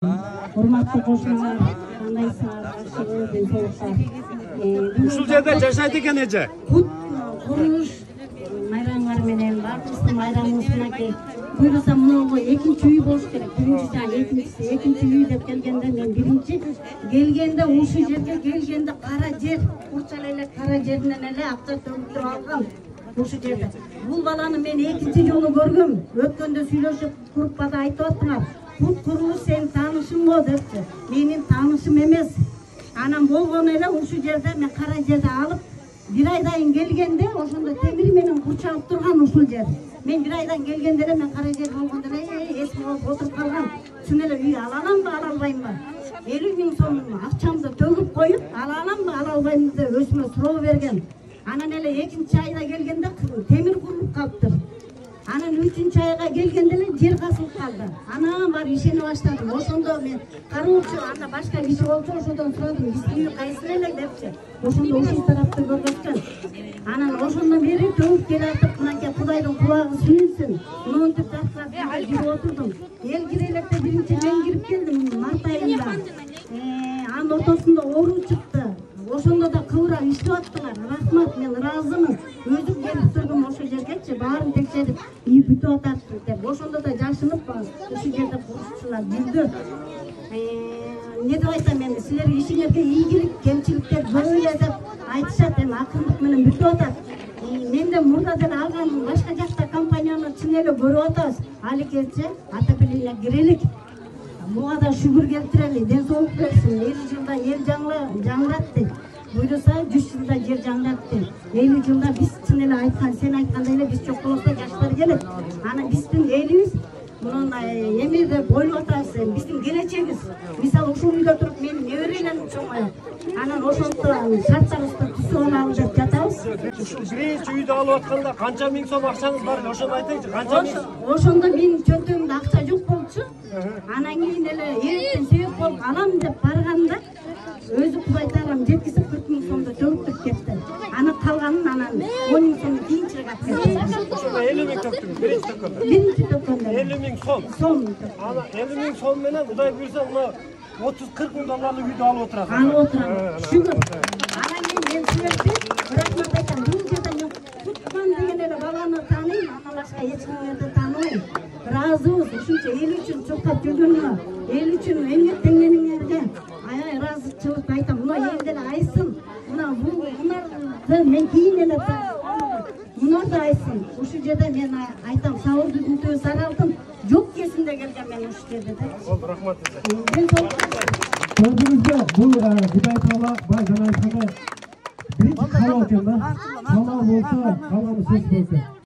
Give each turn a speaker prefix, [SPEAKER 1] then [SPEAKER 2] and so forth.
[SPEAKER 1] Урматтуу кошуналар, кандайсыңар? Жакшыбы, ден соолукта.
[SPEAKER 2] Ушул жерде жашайт экен эже.
[SPEAKER 1] Кут курулуш майрамыңар менен баарыбыздын майрамыбыз мынакей. Буюрса мынау экинчи үй болуш керек. Биринчи жана экинчи үй деп келгенде мен биринчи келгенде ушул жерге келгенде кара жер, урчал эле кара жеринен эле акча төгүп алгам. Ушул жерде. Бул баланы мен экинчи жолу көргөм. Өткөндө сүйлөшүп группада айтып аттыңар. Кут курулуш сенин таанышың го депчи. Менин таанышым эмес. Анан болгону эле ушул жерде мен кара жерди алып, бир айдан келгенде ошондо темир менен курчалып турган ушул жер. Мен бир айдан келгенде эле мен кара жер болгондо эле эсиме алып отуруп калгам. Чын эле үй ала аламбы, ала албаймбы? 50 000 сом акчамды төгүп коюп, ала аламбы, ала албаймбы деп өзүмө суроо берген. Анан эле экинчи айда келгенде темир курулуп калыптыр. Анан 3-чү айга келгенде эле жер касылып калды. Анан бар ишене баштадым. Ошондо мен кароочу анда башка киши болчу, ошодон сурадым. Биздин үй кайсы эле депчи. Ошондо ушул тарапты көргөзгөн. Анан ошондон бери төгүп келатып, мынакей Кудайдын кулагы сүйүнсүн. Монтип жаткан жүрүп отурдум. Эл кирелекте биринчи мен кирип келдим март айында. Анын ортосунда оору чыкты. Ошондо да кыбырап иштеп аттыңар. Рахмат, мен ыраазымын. Өзүм келип турдум ошол жергечи, баарын текшерип, үй бүтүп атат деп. Ошондо да жашынып ушул жерде курушчулар жүрдү. Не деп айтсам мен, силер ишиңерге ийгилик, кемчиликтер көп эле деп айтышат, эми акындык менен бүтүп атат. Мен де мурда деле алган башка жакта компанияны чын эле көрүп атабыз. Али келсе, отопление кирелик. Буга да шүгүр келтирели, ден соолук берсин. 50 жылда эл жаңыратты. Буйруса 100 жылда жер жаңыратты. 50 жылда биз чын эле айткан, сен айткандай эле биз жок болсо жаштар келет. Анан биздин элибиз мунун эмеде бойлоп атабыз, биздин келечегибиз. Мисалы ушул үйдө туруп менин неберелерим чоңоет. Анан ошондо шарттарыбызды түзүп алалы деп жатабыз.
[SPEAKER 2] Ушул биринчи үйдү алып атканда канча миң сом акчаңыз бар? Ошону айтыңызчы, канча миң?
[SPEAKER 1] Ошондо менин чөнтөгүмдө акча жок болчу. Анан кийин эле эртең себеп болуп алам деп барганда өзү Кудай таалам жеткизип 40 000 сомду төгүп кетти. Анан калганын анан 10 000 сом кийинчерээк алып кетти.
[SPEAKER 2] Ошондо 50 000 төктүңүз биринчи төккөндө.
[SPEAKER 1] Биринчи төккөндө
[SPEAKER 2] 50 000 сом. Анан 50 000 сом менен Кудай буйрса мына 30-40 000 долларлык үйдү алып отурасыз.
[SPEAKER 1] Алып отурам. Шүгүр. Анан кийин мен силерге рахмат айтам. Бул жерде мен Куткан деген эле баланы тааныйм, андан башка эч кимди тааныбайм. Ыраазыбыз ушунча эл үчүн чуркап жүргөнүңөр, эл үчүн эмгектенгениңерге аябай ыраазычылык айтам. Мына эл деле айсын. Мына бул мунарды мен кийин эле мунар да айсын. Ушул жерде мен айтам, сабырды күтүү саралтым. Жок кезинде келген мен ушул жерде да.
[SPEAKER 2] Болду, рахмат.
[SPEAKER 3] Gördüğünüzde bu Kudai Taala Bay Jana aytkандай birinchi halol ekan da. Halol bo'lsa, hammamiz so'z bo'lsa.